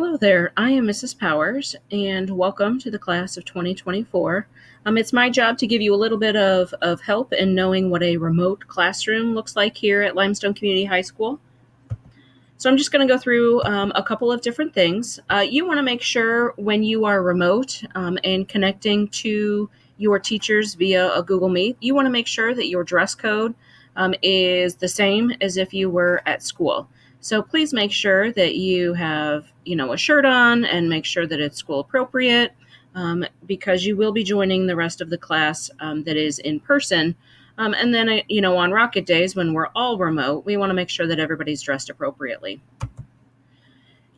Hello there, I am Mrs. Powers, and welcome to the class of 2024. It's my job to give you a little bit of help in knowing what a remote classroom looks like here at Limestone Community High School. So I'm just going to go through a couple of different things. You want to make sure when you are remote and connecting to your teachers via a Google Meet, you want to make sure that your dress code is the same as if you were at school. So please make sure that you have, a shirt on and make sure that it's school appropriate because you will be joining the rest of the class that is in person. And then, on Rocket Days, when we're all remote, we want to make sure that everybody's dressed appropriately.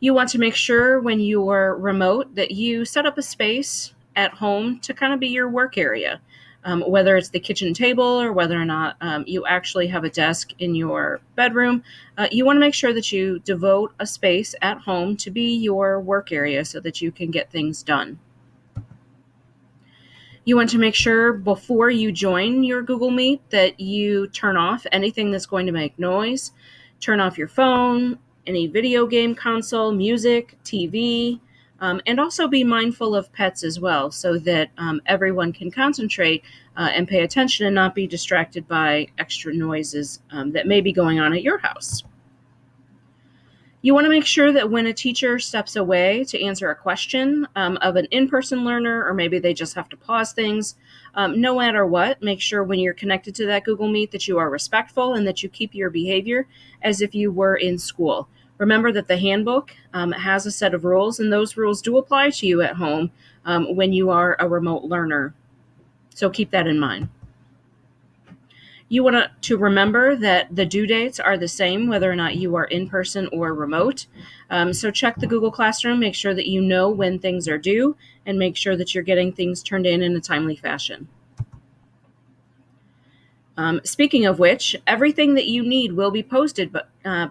You want to make sure when you're remote that you set up a space at home to kind of be your work area, whether it's the kitchen table or whether or not you actually have a desk in your bedroom. You want to make sure that you devote a space at home to be your work area so that you can get things done. You want to make sure before you join your Google Meet that you turn off anything that's going to make noise. Turn off your phone, any video game console, music, TV, and also be mindful of pets as well so that everyone can concentrate and pay attention and not be distracted by extra noises that may be going on at your house. You want to make sure that when a teacher steps away to answer a question of an in-person learner, or maybe they just have to pause things, no matter what, make sure when you're connected to that Google Meet that you are respectful and that you keep your behavior as if you were in school. Remember that the handbook has a set of rules, and those rules do apply to you at home when you are a remote learner. So keep that in mind. You want to remember that the due dates are the same whether or not you are in person or remote. So check the Google Classroom, make sure that you know when things are due, and make sure that you're getting things turned in a timely fashion. Speaking of which, everything that you need will be posted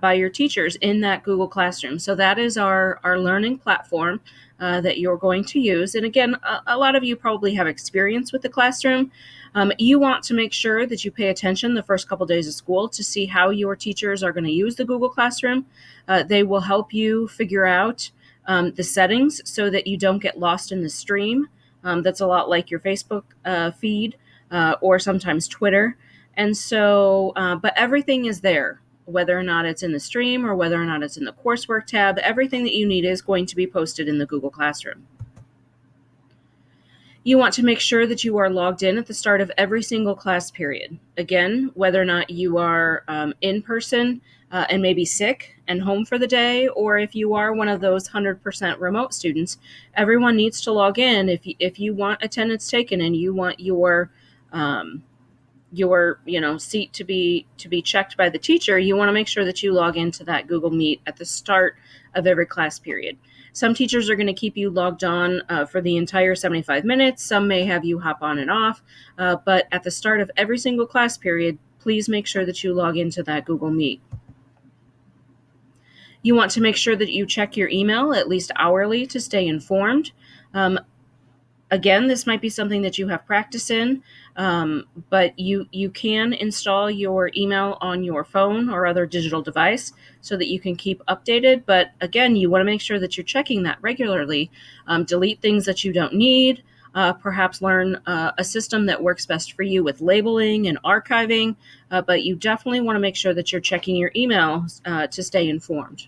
by your teachers in that Google Classroom. So that is our learning platform that you're going to use. And again, a lot of you probably have experience with the classroom. You want to make sure that you pay attention the first couple days of school to see how your teachers are going to use the Google Classroom. They will help you figure out the settings so that you don't get lost in the stream. That's a lot like your Facebook feed or sometimes Twitter. And so, but everything is there, whether or not it's in the stream or whether or not it's in the coursework tab, everything that you need is going to be posted in the Google Classroom. You want to make sure that you are logged in at the start of every single class period. Again, whether or not you are in person and maybe sick and home for the day, or if you are one of those 100% remote students, everyone needs to log in. If you want attendance taken and you want your seat to be checked by the teacher, you want to make sure that you log into that Google Meet at the start of every class period. Some teachers are going to keep you logged on for the entire 75 minutes. Some may have you hop on and off, but at the start of every single class period, please make sure that you log into that Google Meet. You want to make sure that you check your email at least hourly to stay informed. Again, this might be something that you have practice in, but you can install your email on your phone or other digital device so that you can keep updated. But again, you want to make sure that you're checking that regularly. Delete things that you don't need. Perhaps learn a system that works best for you with labeling and archiving. But you definitely want to make sure that you're checking your email to stay informed.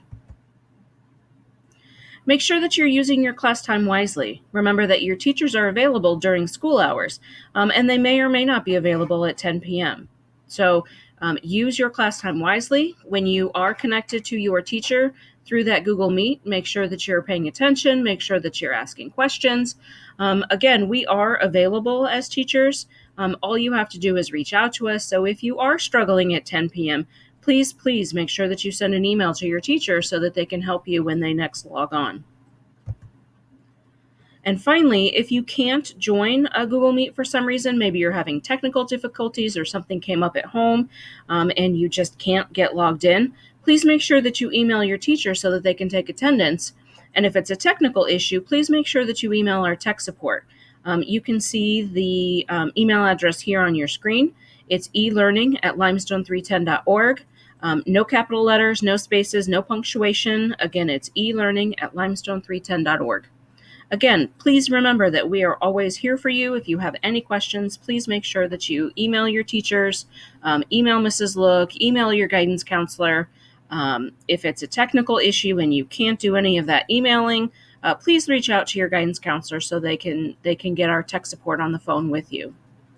Make sure that you're using your class time wisely. Remember that your teachers are available during school hours, and they may or may not be available at 10 p.m. So use your class time wisely. When you are connected to your teacher through that Google Meet, make sure that you're paying attention, make sure that you're asking questions. Again, we are available as teachers. All you have to do is reach out to us. So if you are struggling at 10 p.m., please make sure that you send an email to your teacher so that they can help you when they next log on. And finally, if you can't join a Google Meet for some reason, maybe you're having technical difficulties or something came up at home and you just can't get logged in, please make sure that you email your teacher so that they can take attendance. And if it's a technical issue, please make sure that you email our tech support. You can see the email address here on your screen. It's elearning@limestone310.org. No capital letters, no spaces, no punctuation. Again, it's elearning@limestone310.org. Again, please remember that we are always here for you. If you have any questions, please make sure that you email your teachers, email Mrs. Look, email your guidance counselor. If it's a technical issue and you can't do any of that emailing, please reach out to your guidance counselor so they can get our tech support on the phone with you.